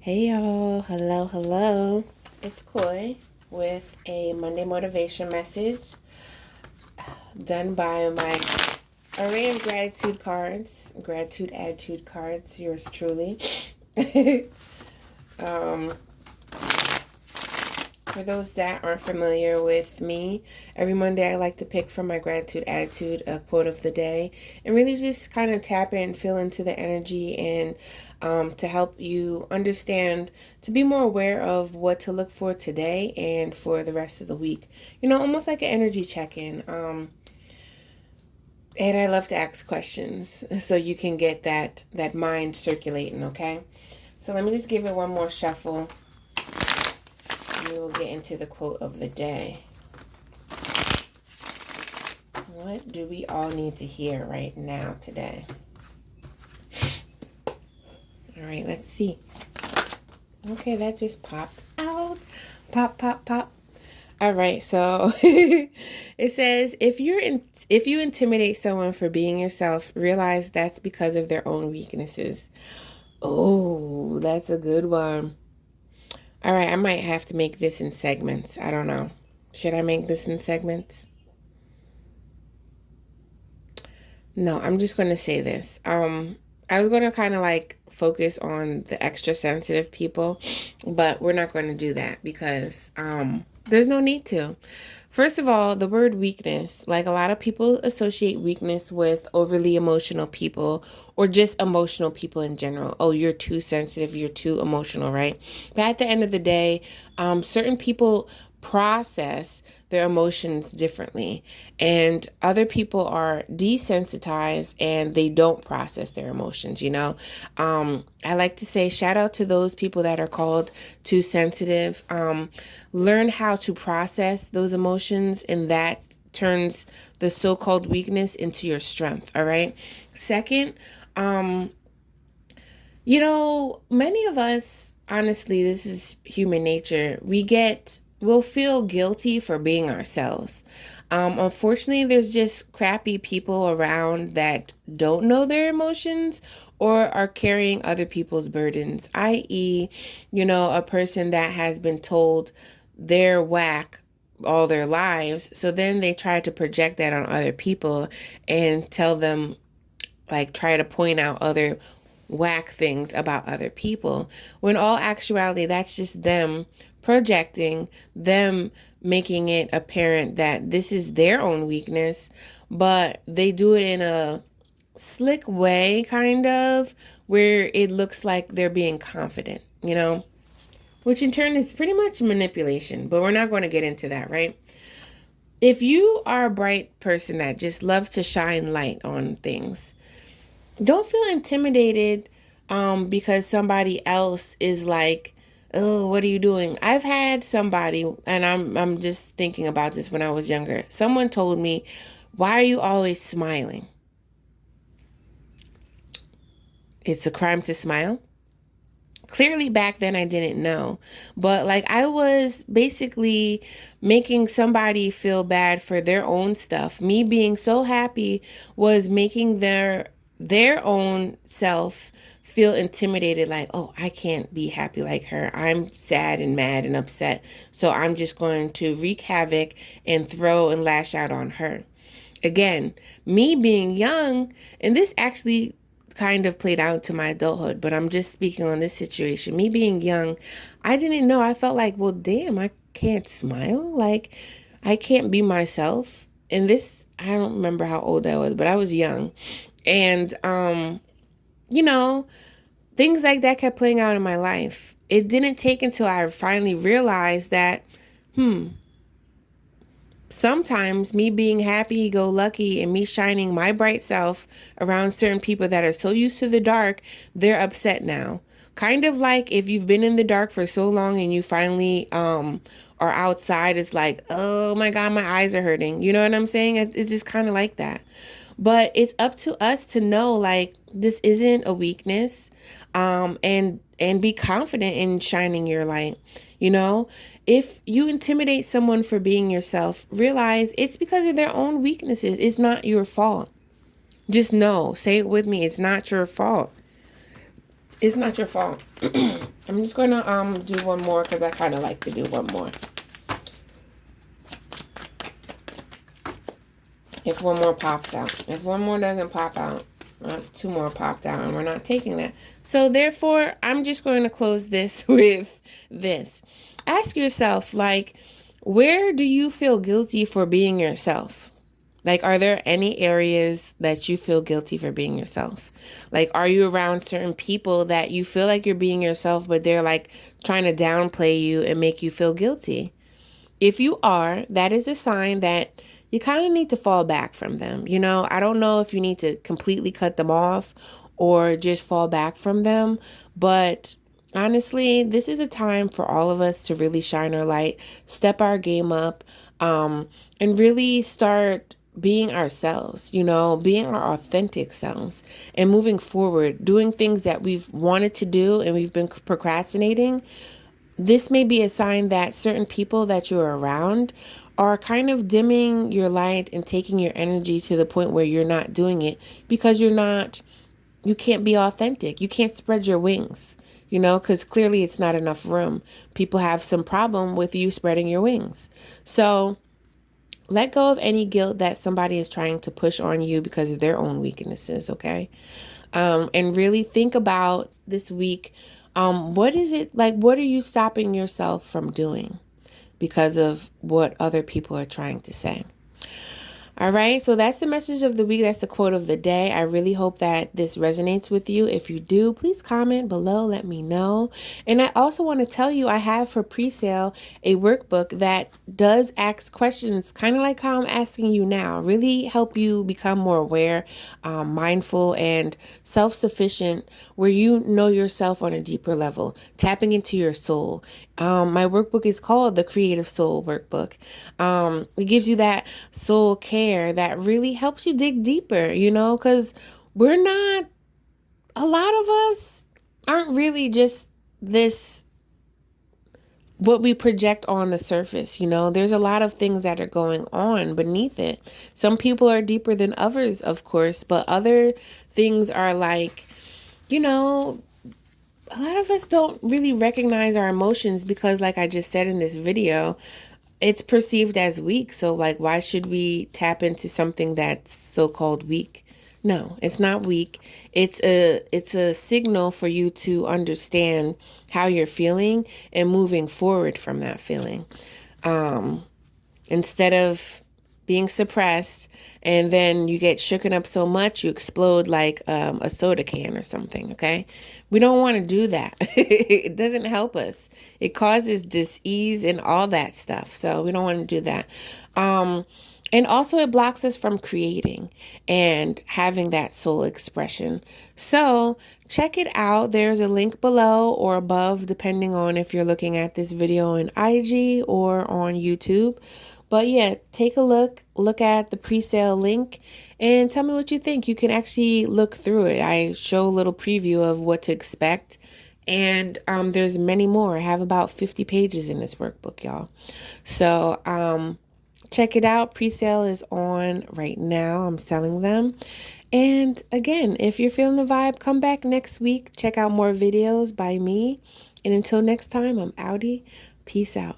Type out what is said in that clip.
Hey y'all, hello. It's Koi with a Monday motivation message done by my array of gratitude attitude cards, yours truly. um, For those that aren't familiar with me, every Monday I like to pick from my gratitude attitude a quote of the day and really just kind of tap in, feel into the energy, and to help you understand, to be more aware of what to look for today and for the rest of the week. Almost like an energy check in. And I love to ask questions so you can get that mind circulating, okay? So let me just give it one more shuffle. We will get into the quote of the day. What do we all need to hear right now today? All right, let's see. Okay, that just popped out. Pop. All right, so it says if you intimidate someone for being yourself, realize that's because of their own weaknesses. Oh, that's a good one. All right, I might have to make this in segments. I don't know. Should I make this in segments? No, I'm just going to say this. I was going to kind of like focus on the extra sensitive people, but we're not going to do that because there's no need to. First of all, the word weakness, like a lot of people associate weakness with overly emotional people or just emotional people in general. Oh, you're too sensitive, you're too emotional, right? But at the end of the day, certain people process their emotions differently, and other people are desensitized and they don't process their emotions. I like to say shout out to those people that are called too sensitive. Learn how to process those emotions, and that turns the so-called weakness into your strength. All right. Second, many of us, honestly, this is human nature. We'll feel guilty for being ourselves. Unfortunately, there's just crappy people around that don't know their emotions or are carrying other people's burdens, i.e., a person that has been told they're whack all their lives. So then they try to project that on other people and tell them, like, try to point out other whack things about other people, when all actuality that's just them projecting, them making it apparent that this is their own weakness, but they do it in a slick way, kind of, where it looks like they're being confident, which in turn is pretty much manipulation, but we're not going to get into that, right? If you are a bright person that just loves to shine light on things, don't feel intimidated because somebody else is like, oh, what are you doing? I've had somebody, and I'm just thinking about this when I was younger. Someone told me, why are you always smiling? It's a crime to smile. Clearly back then I didn't know, but like I was basically making somebody feel bad for their own stuff. Me being so happy was making their own self feel intimidated, like, oh, I can't be happy like her. I'm sad and mad and upset. So I'm just going to wreak havoc and throw and lash out on her. Again, me being young, and this actually kind of played out to my adulthood, but I'm just speaking on this situation. Me being young, I didn't know. I felt like, well, damn, I can't smile. Like, I can't be myself. And this, I don't remember how old I was, but I was young. And, you know, things like that kept playing out in my life. It didn't take until I finally realized that, sometimes me being happy go lucky and me shining my bright self around certain people that are so used to the dark, they're upset now. Kind of like if you've been in the dark for so long and you finally are outside, it's like, oh my God, my eyes are hurting. You know what I'm saying? It's just kind of like that. But it's up to us to know, like, this isn't a weakness, and be confident in shining your light. If you intimidate someone for being yourself, realize it's because of their own weaknesses. It's not your fault. Just know, say it with me, it's not your fault. It's not your fault. I'm just going to do one more because I kind of like to do one more. If one more pops out. If one more doesn't pop out, two more popped out, and we're not taking that. So therefore, I'm just going to close this with this. Ask yourself, like, where do you feel guilty for being yourself? Like, are there any areas that you feel guilty for being yourself? Like, are you around certain people that you feel like you're being yourself, but they're like trying to downplay you and make you feel guilty? If you are, that is a sign that you kind of need to fall back from them. You know, I don't know if you need to completely cut them off or just fall back from them, but honestly, this is a time for all of us to really shine our light, step our game up, and really start being ourselves, you know, being our authentic selves and moving forward, doing things that we've wanted to do and we've been procrastinating. This may be a sign that certain people that you're around are kind of dimming your light and taking your energy to the point where you're not doing it because you can't be authentic. You can't spread your wings, you know, because clearly it's not enough room. People have some problem with you spreading your wings. So let go of any guilt that somebody is trying to push on you because of their own weaknesses, okay? And really think about this week. What is it like? What are you stopping yourself from doing because of what other people are trying to say? All right, so that's the message of the week. That's the quote of the day. I really hope that this resonates with you. If you do, please comment below. Let me know. And I also want to tell you I have for pre-sale a workbook that does ask questions, kind of like how I'm asking you now. Really help you become more aware, mindful, and self-sufficient, where you know yourself on a deeper level, tapping into your soul. My workbook is called the Creative Soul Workbook. It gives you that soul care that really helps you dig deeper, you know, because a lot of us aren't really just this, what we project on the surface, you know. There's a lot of things that are going on beneath it. Some people are deeper than others, of course, but other things are like, you know, a lot of us don't really recognize our emotions because, like I just said in this video, it's perceived as weak. So, like, why should we tap into something that's so-called weak? No, it's not weak. It's a signal for you to understand how you're feeling and moving forward from that feeling. Instead of being suppressed and then you get shooken up so much you explode like a soda can or something, okay? We don't want to do that. It doesn't help us. It causes dis-ease and all that stuff. So we don't want to do that. And also it blocks us from creating and having that soul expression. So check it out. There's a link below or above, depending on if you're looking at this video on IG or on YouTube. But yeah, take a look at the pre-sale link and tell me what you think. You can actually look through it. I show a little preview of what to expect. And there's many more. I have about 50 pages in this workbook, y'all. So check it out. Pre-sale is on right now. I'm selling them. And again, if you're feeling the vibe, come back next week. Check out more videos by me. And until next time, I'm outie. Peace out.